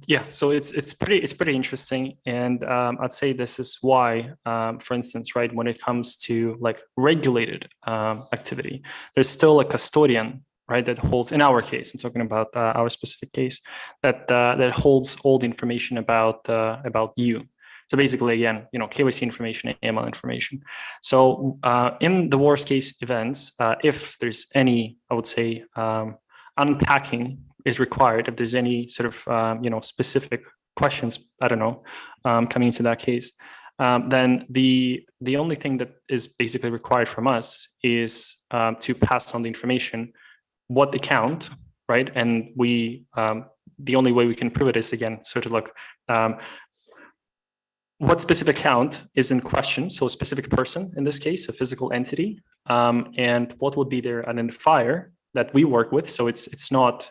[SPEAKER 4] Yeah, so it's pretty interesting, and I'd say this is why, for instance, right, when it comes to like regulated activity, there's still a custodian, right, that holds. In our case, I'm talking about our specific case, that holds all the information about you. So basically, again, KYC information and AML information. So in the worst case events, if there's any, I would say, unpacking is required, if there's any sort of specific questions, I don't know, coming into that case, then the only thing that is basically required from us is to pass on the information, what account, right? And we the only way we can prove it is, again, sort of like what specific account is in question, so a specific person, in this case, a physical entity, and what would be their identifier that we work with. So it's not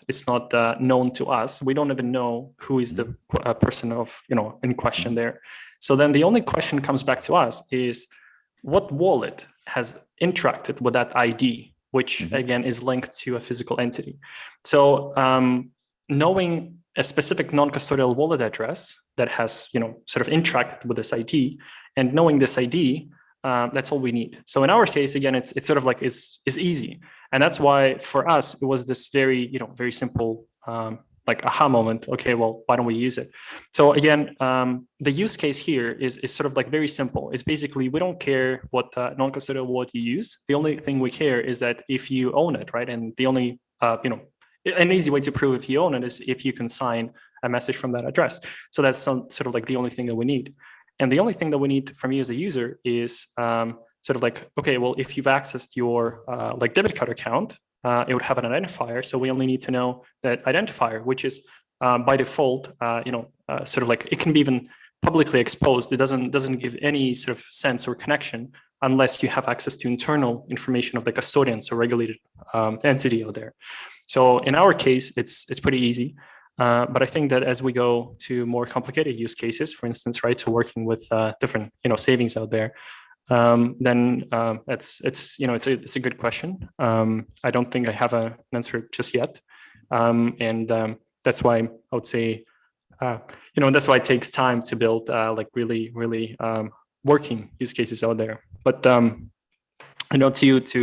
[SPEAKER 4] known to us. We don't even know who is the person of in question there. So then the only question comes back to us is what wallet has interacted with that ID, which again is linked to a physical entity. So knowing a specific non-custodial wallet address that has sort of interacted with this ID, and knowing this ID, that's all we need. So in our case, again, it's sort of like is easy. And that's why for us, it was this very, very simple, like aha moment. Okay, well, why don't we use it? So again, the use case here is sort of like very simple. It's basically, we don't care what non-custodial wallet you use. The only thing we care is that if you own it, right? And the only, an easy way to prove if you own it is if you can sign a message from that address. So that's sort of like the only thing that we need. And the only thing that we need from you as a user is sort of like, okay, well, if you've accessed your like debit card account, it would have an identifier. So we only need to know that identifier, which is by default, sort of like it can be even publicly exposed. It doesn't give any sort of sense or connection unless you have access to internal information of the custodian, so regulated entity out there. So in our case, it's pretty easy. But I think that as we go to more complicated use cases, for instance, right, so working with different savings out there, then it's a good question. I don't think I have an answer just yet, and that's why I would say, that's why it takes time to build like really working use cases out there. But to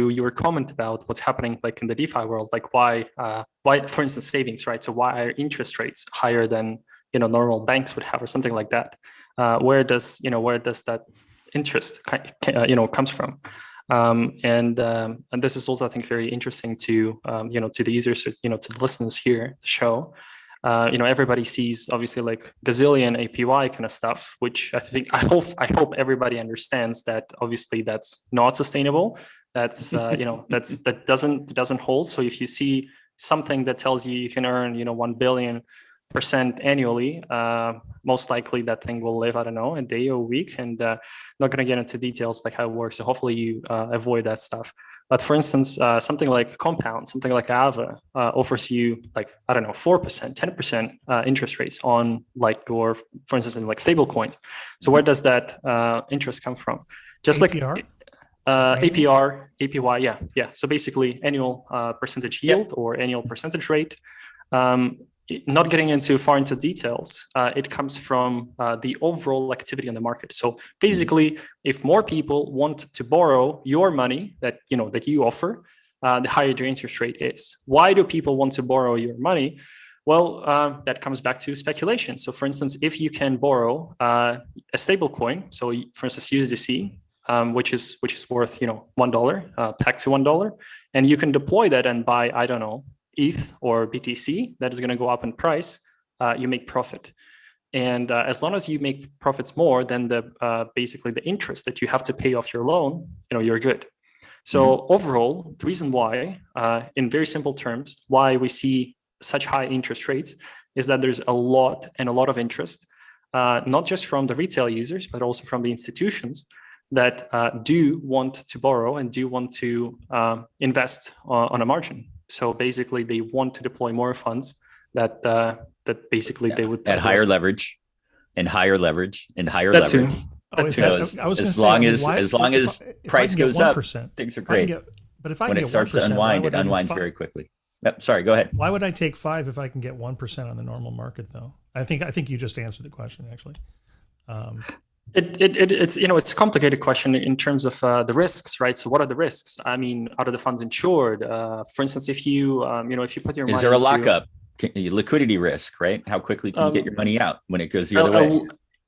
[SPEAKER 4] your comment about what's happening like in the DeFi world, like why for instance savings, right? So why are interest rates higher than normal banks would have, or something like that? Where does that interest comes from? And this is also, I think, very interesting to to the users, to the listeners here, the show. Everybody sees obviously like gazillion APY kind of stuff, which I hope everybody understands that obviously that's not sustainable. That's that doesn't hold. So if you see something that tells you can earn 1 billion% annually, most likely that thing will live, I don't know, a day or a week, and not going to get into details like how it works. So hopefully you avoid that stuff. But for instance, something like Compound, something like Aava offers you like, I don't know, 4%, 10% interest rates on like your, for instance, in like stable coins. So where does that interest come from? Just APR? Like APR, APY, yeah. So basically annual percentage yield or annual percentage rate. Not getting far into details, it comes from the overall activity in the market. So basically, if more people want to borrow your money that you offer, the higher your interest rate is. Why do people want to borrow your money? Well, that comes back to speculation. So for instance, if you can borrow a stable coin, so for instance USDC, which is worth $1, pegged to $1, and you can deploy that and buy, I don't know, ETH or BTC that is going to go up in price, you make profit. And as long as you make profits more than the basically the interest that you have to pay off your loan, you're good. So overall, the reason why, in very simple terms, why we see such high interest rates is that there's a lot of interest not just from the retail users, but also from the institutions that do want to borrow and do want to invest on a margin. So basically, they want to deploy more funds that basically they would
[SPEAKER 2] at higher leverage and higher leverage and higher
[SPEAKER 4] that
[SPEAKER 2] leverage.
[SPEAKER 4] Too.
[SPEAKER 1] Oh,
[SPEAKER 4] that
[SPEAKER 1] too. I was
[SPEAKER 2] as
[SPEAKER 1] long
[SPEAKER 2] long as price goes up, things are great.
[SPEAKER 1] But if I
[SPEAKER 2] when
[SPEAKER 1] can
[SPEAKER 2] it
[SPEAKER 1] get
[SPEAKER 2] starts
[SPEAKER 1] 1%,
[SPEAKER 2] to unwind, it unwinds very quickly. Yep, sorry, go ahead.
[SPEAKER 1] Why would I take 5 if I can get 1% on the normal market, though? I think you just answered the question, actually.
[SPEAKER 4] It's it's a complicated question in terms of the risks, right? So what are the risks? I mean, are the funds insured? For instance, if you if you put your money,
[SPEAKER 2] is there a lockup? Liquidity risk, right? How quickly can you get your money out when it goes the other way?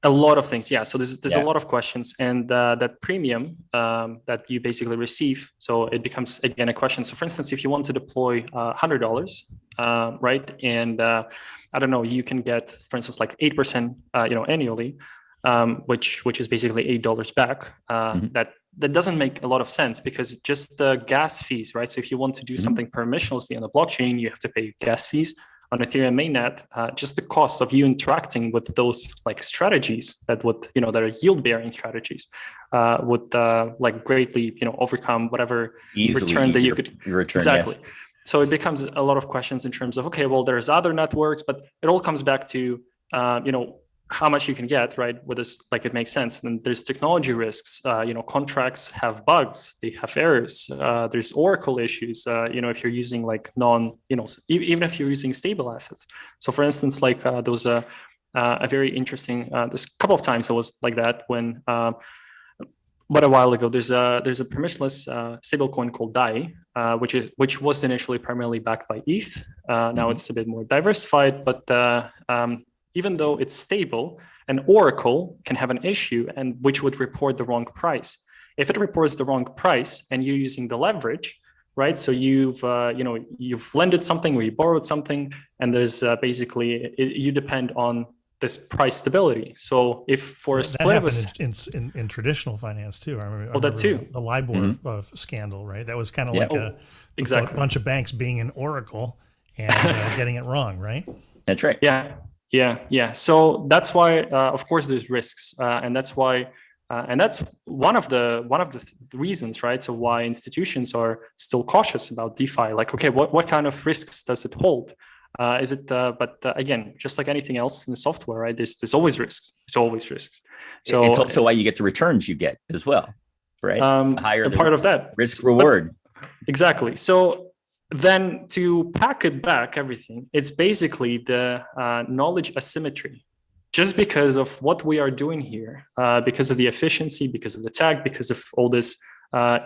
[SPEAKER 4] A lot of things, yeah. So there's a lot of questions, and that premium that you basically receive. So it becomes again a question. So for instance, if you want to deploy $100, right, and I don't know, you can get, for instance, like 8%, annually, which is basically $8 back. That doesn't make a lot of sense because just the gas fees, right? So if you want to do something permissionlessly on the blockchain, you have to pay gas fees. On Ethereum mainnet, just the cost of you interacting with those like strategies that would, that are yield-bearing strategies, would like greatly, overcome whatever return that you could. Exactly. Yes. So it becomes a lot of questions in terms of, okay, well, there's other networks, but it all comes back to, how much you can get, right? With this, like, it makes sense. Then there's technology risks. Contracts have bugs, they have errors. There's Oracle issues. If you're using like even if you're using stable assets. So, for instance, like there was a very interesting. There's a couple of times it was like that when, but a while ago, there's a permissionless stablecoin called DAI, which was initially primarily backed by ETH. Now it's a bit more diversified, but even though it's stable, an Oracle can have an issue and which would report the wrong price. If it reports the wrong price and you're using the leverage, right? So you've lended something or you borrowed something, and there's basically you depend on this price stability. So if for a split
[SPEAKER 1] in traditional finance too, I remember
[SPEAKER 4] that too,
[SPEAKER 1] the LIBOR scandal, right? That was kind of like a bunch of banks being an Oracle and getting it wrong, right?
[SPEAKER 2] That's right.
[SPEAKER 4] Yeah. So that's why, of course, there's risks, and that's why, and that's one of the reasons, right? So why institutions are still cautious about DeFi. Like, okay, what kind of risks does it hold? But again, just like anything else in software, right? There's always risks. There's always risks. So
[SPEAKER 2] it's also why you get the returns you get as well, right?
[SPEAKER 4] Higher part of that
[SPEAKER 2] risk reward.
[SPEAKER 4] Exactly. So. Then to pack it back, everything, it's basically the knowledge asymmetry. Just because of what we are doing here, because of the efficiency, because of the tech, because of all this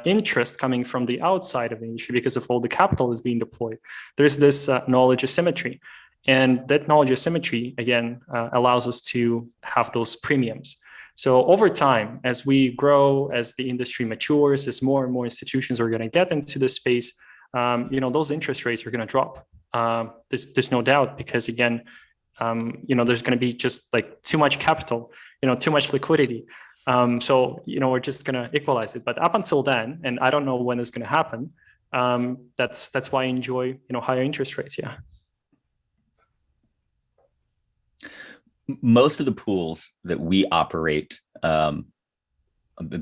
[SPEAKER 4] interest coming from the outside of the industry, because of all the capital is being deployed, there's this knowledge asymmetry. And that knowledge asymmetry, again, allows us to have those premiums. So over time, as we grow, as the industry matures, as more and more institutions are going to get into this space, those interest rates are going to drop. There's no doubt, because again, there's going to be just like too much capital, too much liquidity. So we're just going to equalize it. But up until then, and I don't know when it's going to happen, that's why I enjoy higher interest rates. Yeah.
[SPEAKER 2] Most of the pools that we operate,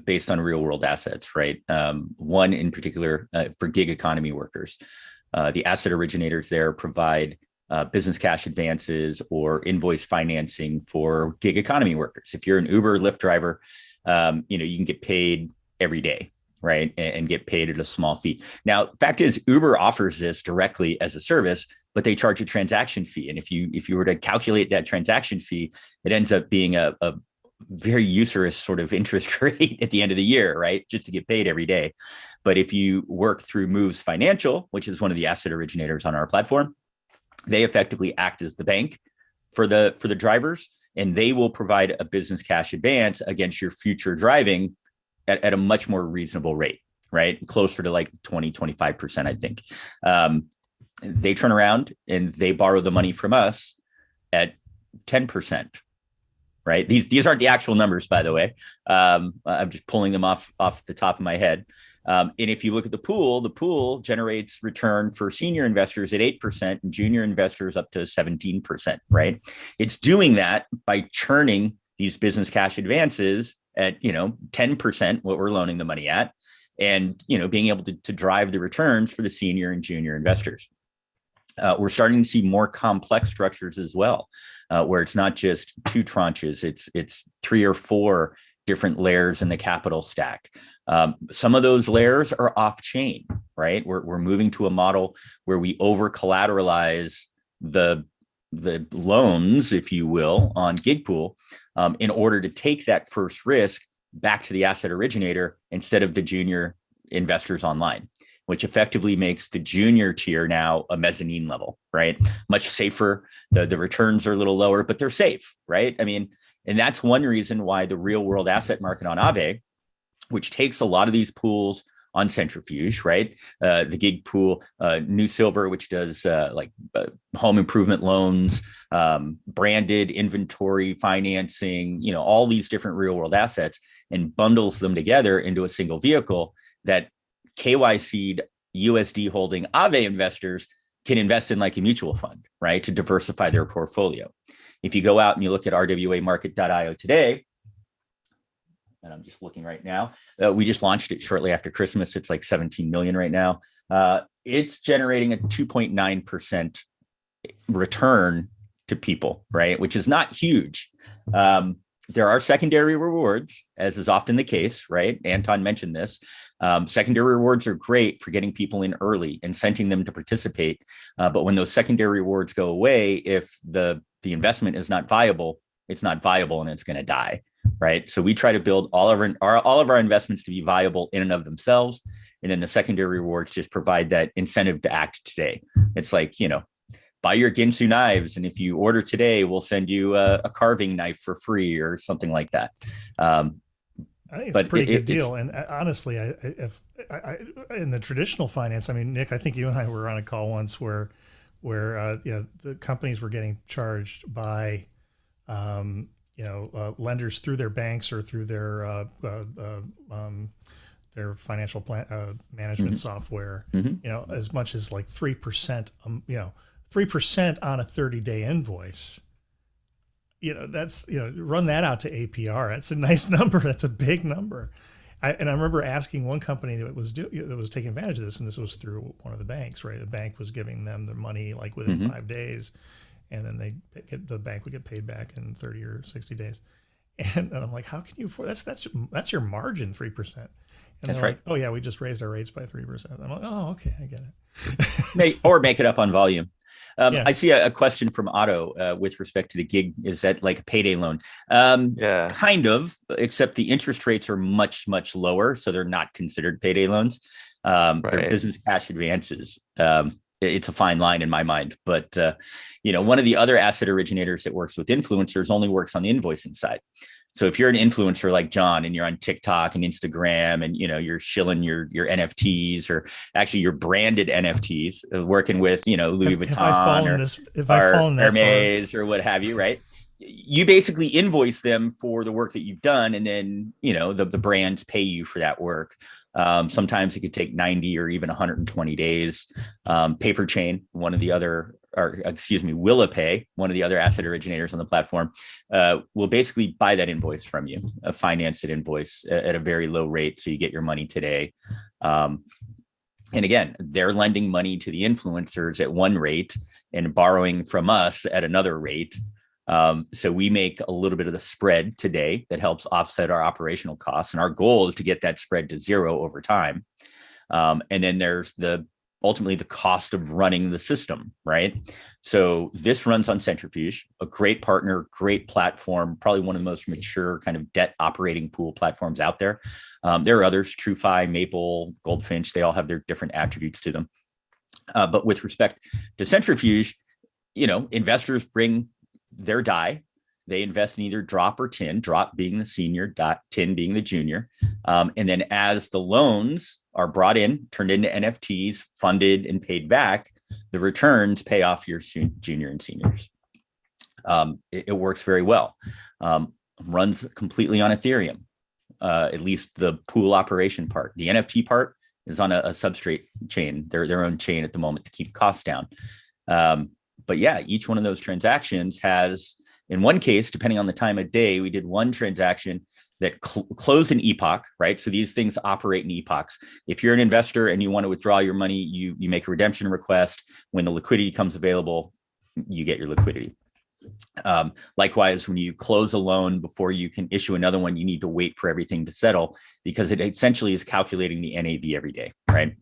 [SPEAKER 2] based on real world assets, right? One in particular for gig economy workers, the asset originators there provide business cash advances or invoice financing for gig economy workers. If you're an Uber, Lyft driver, you can get paid every day, right? And get paid at a small fee. Now, fact is, Uber offers this directly as a service, but they charge a transaction fee. And if you were to calculate that transaction fee, it ends up being a very usurious sort of interest rate at the end of the year, right? Just to get paid every day. But if you work through Moves Financial, which is one of the asset originators on our platform, they effectively act as the bank for the drivers, and they will provide a business cash advance against your future driving at a much more reasonable rate, right? Closer to like 20-25%, I think. They turn around and they borrow the money from us at 10%. right? These aren't the actual numbers, by the way. I'm just pulling them off the top of my head. And if you look at the pool generates return for senior investors at 8% and junior investors up to 17%, right? It's doing that by churning these business cash advances at, 10%, what we're loaning the money at, and, being able to drive the returns for the senior and junior investors. We're starting to see more complex structures as well, where it's not just 2 tranches, it's 3 or 4 different layers in the capital stack. Some of those layers are off chain, right? We're moving to a model where we over collateralize the loans, if you will, on gig pool, in order to take that first risk back to the asset originator instead of the junior investors online, which effectively makes the junior tier now a mezzanine level, right? Much safer. The returns are a little lower, but they're safe, right? I mean, and that's one reason why the real world asset market on Aave, which takes a lot of these pools on centrifuge, right? The gig pool, New Silver, which does home improvement loans, branded inventory financing, all these different real world assets, and bundles them together into a single vehicle that KYC'd USD holding Aave investors can invest in like a mutual fund, right? To diversify their portfolio. If you go out and you look at rwamarket.io today, and I'm just looking right now, we just launched it shortly after Christmas. It's like 17 million right now. It's generating a 2.9% return to people, right? Which is not huge. There are secondary rewards, as is often the case, right? Anton mentioned this. Secondary rewards are great for getting people in early, incenting them to participate. But when those secondary rewards go away, if the investment is not viable, it's not viable and it's going to die, right? So we try to build all of our investments to be viable in and of themselves. And then the secondary rewards just provide that incentive to act today. It's like, buy your Ginsu knives, and if you order today, we'll send you a carving knife for free or something like that. I
[SPEAKER 1] think it's a pretty good deal. And honestly, if in the traditional finance, I mean, Nick, I think you and I were on a call once where the companies were getting charged by lenders through their banks or through their financial plan management software. As much as like 3%. 3% on a 30-day invoice. That's run that out to APR. That's a nice number. That's a big number. I remember asking one company that was taking advantage of this, and this was through one of the banks, right? The bank was giving them the money like within 5 days, and then the bank would get paid back in 30 or 60 days. And I'm like, how can you afford that's your margin, 3%? And
[SPEAKER 2] that's
[SPEAKER 1] they're
[SPEAKER 2] right.
[SPEAKER 1] like, oh yeah, we just raised our rates by 3%. I'm like, oh, okay, I get it.
[SPEAKER 2] Make it up on volume. I see a question from Otto with respect to the gig. Is that like a payday loan? Kind of, except the interest rates are much, much lower. So they're not considered payday loans. They're business cash advances. It's a fine line in my mind. But, one of the other asset originators that works with influencers only works on the invoicing side. So if you're an influencer like John and you're on TikTok and Instagram and, you're shilling your NFTs or actually your branded NFTs, working with, Louis Vuitton or Hermes or what have you, right? You basically invoice them for the work that you've done. And then, the brands pay you for that work. Sometimes it could take 90 or even 120 days. Paperchain, Willapay, one of the other asset originators on the platform, will basically buy that invoice from you, a financed invoice at a very low rate. So you get your money today. And again, they're lending money to the influencers at one rate and borrowing from us at another rate. So we make a little bit of the spread today that helps offset our operational costs. And our goal is to get that spread to zero over time. And then there's ultimately the cost of running the system, right? So this runs on Centrifuge, a great partner, great platform, probably one of the most mature kind of debt operating pool platforms out there. There are others, TradFi, Maple, Goldfinch, they all have their different attributes to them. But with respect to Centrifuge, investors bring their DAI. They invest in either drop or tin, drop being the senior, tin being the junior. And then as the loans are brought in, turned into NFTs, funded and paid back, the returns pay off your junior and seniors. It works very well. runs completely on Ethereum, at least the pool operation part. The NFT part is on a substrate chain, their own chain at the moment to keep costs down. But yeah, each one of those transactions has, in one case, depending on the time of day, we did one transaction that closed an epoch, right? So these things operate in epochs. If you're an investor and you want to withdraw your money, you make a redemption request. When the liquidity comes available, you get your liquidity. Likewise, when you close a loan before you can issue another one, you need to wait for everything to settle because it essentially is calculating the NAV every day, right?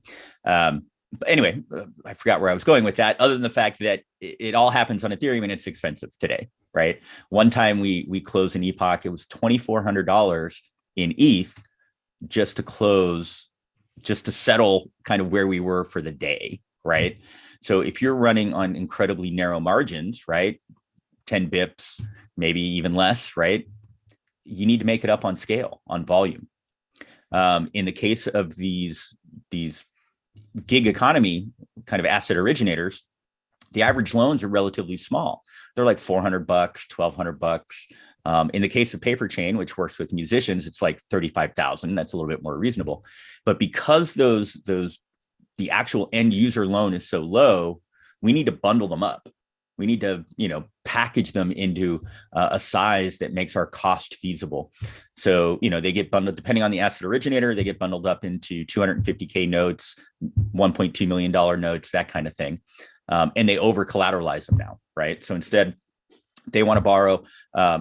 [SPEAKER 2] But anyway, I forgot where I was going with that, other than the fact that it all happens on Ethereum and it's expensive today, right? One time we closed an epoch, it was $2,400 in ETH just to settle kind of where we were for the day, right? So if you're running on incredibly narrow margins, right, 10 bips, maybe even less, right, you need to make it up on scale, on volume. In the case of these gig economy kind of asset originators, the average loans are relatively small. They're like $400, $1,200. In the case of Paperchain, which works with musicians, it's like 35,000. That's a little bit more reasonable. But because the actual end user loan is so low, we need to bundle them up. We need to, package them into a size that makes our cost feasible. So, they get bundled, depending on the asset originator, they get bundled up into 250K notes, $1.2 million notes, that kind of thing. And they over collateralize them now, right? So instead, they want to borrow,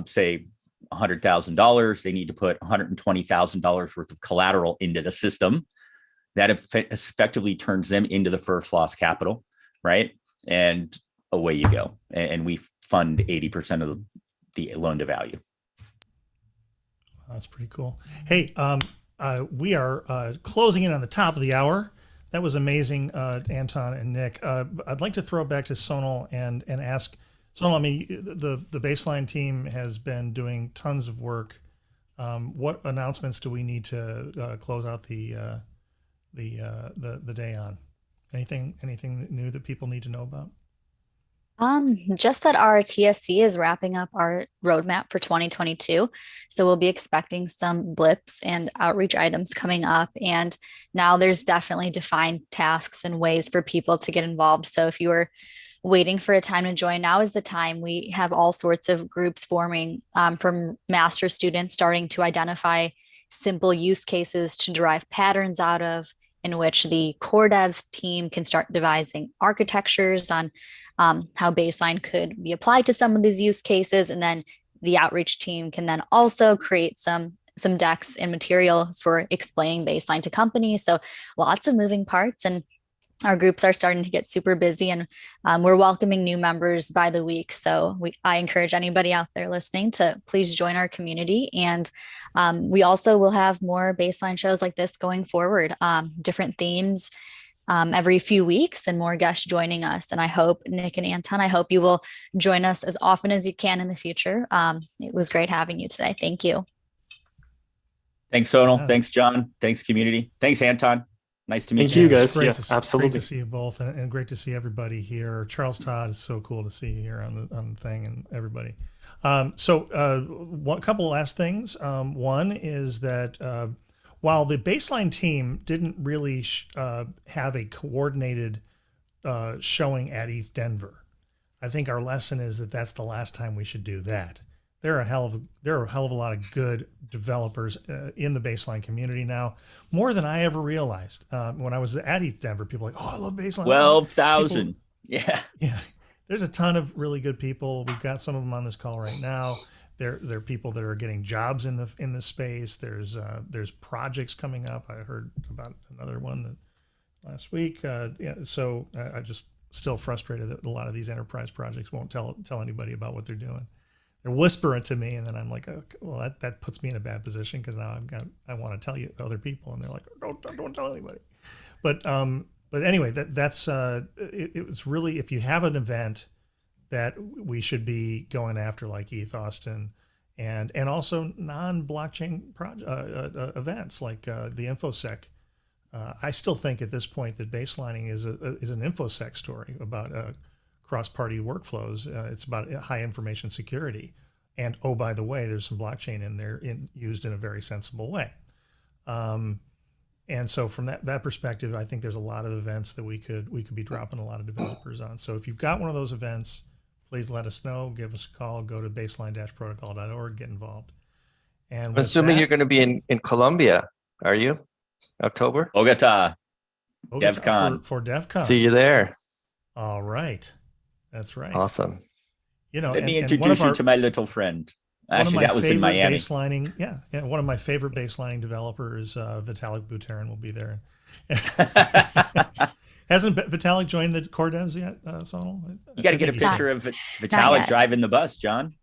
[SPEAKER 2] say, $100,000. They need to put $120,000 worth of collateral into the system. That effectively turns them into the first loss capital, right? And away you go. And we fund 80% of the loan to value.
[SPEAKER 1] That's pretty cool. Hey, we are closing in on the top of the hour. That was amazing, Anton and Nick. I'd like to throw it back to Sonal and ask Sonal. I mean, the Baseline team has been doing tons of work. What announcements do we need to close out the day on? Anything new that people need to know about?
[SPEAKER 3] Just that our TSC is wrapping up our roadmap for 2022. So we'll be expecting some blips and outreach items coming up. And now there's definitely defined tasks and ways for people to get involved. So if you were waiting for a time to join, now is the time. We have all sorts of groups forming, from master students starting to identify simple use cases to derive patterns out of, in which the core devs team can start devising architectures on how Baseline could be applied to some of these use cases. And then the outreach team can then also create some decks and material for explaining Baseline to companies. So lots of moving parts, and our groups are starting to get super busy, and we're welcoming new members by the week. So I encourage anybody out there listening to please join our community. And we also will have more Baseline shows like this going forward, different themes every few weeks, and more guests joining us. And I hope, Nick and Anton, I hope you will join us as often as you can in the future. It was great having you today. Thank you.
[SPEAKER 2] Thanks, Sonal. Thanks, John. Thanks, community. Thanks, Anton. Nice to meet you.
[SPEAKER 4] Thank you, guys. Yeah,
[SPEAKER 1] Great
[SPEAKER 4] absolutely.
[SPEAKER 1] to see you both, and great to see everybody here. Charles Todd, is so cool to see you here on the thing, and everybody. One couple last things. One is that while the Baseline team didn't really have a coordinated showing at ETH Denver, I think our lesson is that that's the last time we should do that. There are a hell of a lot of good developers in the Baseline community now, more than I ever realized. When I was at ETH Denver, people were like, "Oh, I love Baseline."
[SPEAKER 2] 12,000. Yeah.
[SPEAKER 1] There's a ton of really good people. We've got some of them on this call right now. There are people that are getting jobs in the space. There's projects coming up. I heard about another one last week. So I just still frustrated that a lot of these enterprise projects won't tell anybody about what they're doing. They're whispering to me, and then I'm like, okay, well, that puts me in a bad position because now I want to tell you other people, and they're like, don't tell anybody. But anyway, that's it was really, if you have an event that we should be going after, like ETH Austin, and also non-blockchain events like the InfoSec. I still think at this point that baselining is an InfoSec story about cross-party workflows. It's about high information security. And oh, by the way, there's some blockchain in there used in a very sensible way. And so from that perspective, I think there's a lot of events that we could be dropping a lot of developers on. So if you've got one of those events, please let us know. Give us a call. Go to baseline-protocol.org. Get involved. And
[SPEAKER 6] I'm assuming you're going to be in Colombia, are you? October?
[SPEAKER 2] Bogota,
[SPEAKER 1] Bogota
[SPEAKER 2] DevCon.
[SPEAKER 1] for DevCon.
[SPEAKER 6] See you there.
[SPEAKER 1] All right, that's right.
[SPEAKER 6] Awesome.
[SPEAKER 1] You know,
[SPEAKER 2] Let me introduce you to my little friend. Actually, that was in Miami.
[SPEAKER 1] One of my favorite baselining developers, Vitalik Buterin, will be there. Hasn't Vitalik joined the core devs yet, Sonal?
[SPEAKER 2] You got to get a picture of Vitalik driving the bus, John.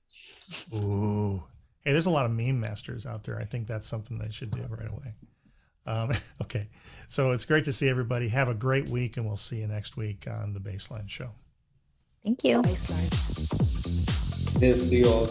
[SPEAKER 1] Ooh. Hey, there's a lot of meme masters out there. I think that's something they should do right away. Okay, so it's great to see everybody. Have a great week, and we'll see you next week on the Baseline Show.
[SPEAKER 3] Thank you.
[SPEAKER 7] Yes, see you all.